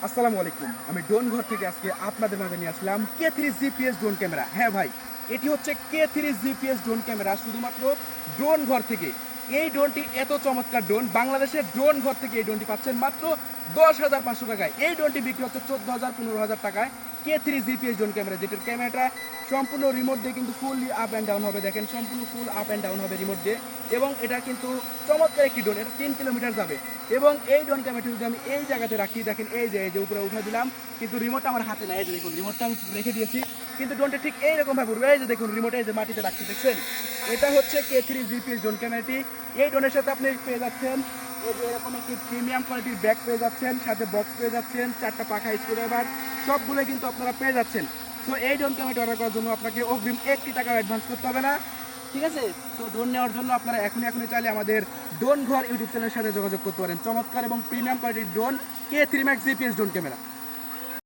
আসসালামু আলাইকুম। আমি ড্রোন ঘর থেকে আজকে আপনাদের মাঝে নিয়ে আসলাম K3 জিপিএস ড্রোন ক্যামেরা। হ্যাঁ ভাই, এটি হচ্ছে K3 জিপিএস ড্রোন ক্যামেরা শুধুমাত্র ড্রোন ঘর থেকে। এই ড্রোনটি এত চমৎকার ড্রোন, বাংলাদেশের ড্রোন ঘর থেকে এই ড্রোনটি পাচ্ছেন মাত্র 10,500 টাকায়। এই ড্রোনটি বিক্রি হচ্ছে 14,000 15,000 টাকায়। K3 জিপিএস ড্রোন ক্যামেরা, যেটার ক্যামেরাটা সম্পূর্ণ রিমোট দিয়ে কিন্তু ফুললি আপ অ্যান্ড ডাউন হবে। দেখেন সম্পূর্ণ ফুল আপ অ্যান্ড ডাউন হবে রিমোট দিয়ে, এবং এটা কিন্তু চমৎকার একটি ড্রোন। এটা 3 কিলোমিটার যাবে, এবং এই ড্রোন ক্যামেরাটি যদি আমি এই জায়গাতে রাখি, দেখেন এই যে উপরে উঠে দিলাম, কিন্তু রিমোটটা আমার হাতে নাই। এই যে দেখুন, রিমোটটা আমি রেখে দিয়েছি, কিন্তু ড্রোনটা ঠিক এইরকম ভাবে উঠবে। এই যে দেখুন রিমোটে এই যে মাটিতে রাখছি, দেখছেন? এটা হচ্ছে K3 জিপিএস ড্রোন ক্যামেরাটি। এই ড্রোনের সাথে আপনি পেয়ে যাচ্ছেন এই যে এরকম একটি প্রিমিয়াম কোয়ালিটির ব্যাগ পেয়ে যাচ্ছেন, সাথে বক্স পেয়ে যাচ্ছেন, 4টা পাখা স্ক্রুড্রাইভার সবগুলো কিন্তু আপনারা পেয়ে যাচ্ছেন। সো এই ড্রোন ক্যামেরাটি অর্ডার করার জন্য আপনাকে অগ্রিম 1টি টাকা অ্যাডভান্স করতে হবে না, ঠিক আছে? তো ড্রোন নেওয়ার জন্য আপনারা এখনই চাইলে আমাদের ড্রোন ঘর ইউটিউব চ্যানেলের সাথে যোগাযোগ করতে পারেন। চমৎকার এবং প্রিমিয়াম কোয়ালিটির drone K3 max GPS drone camera.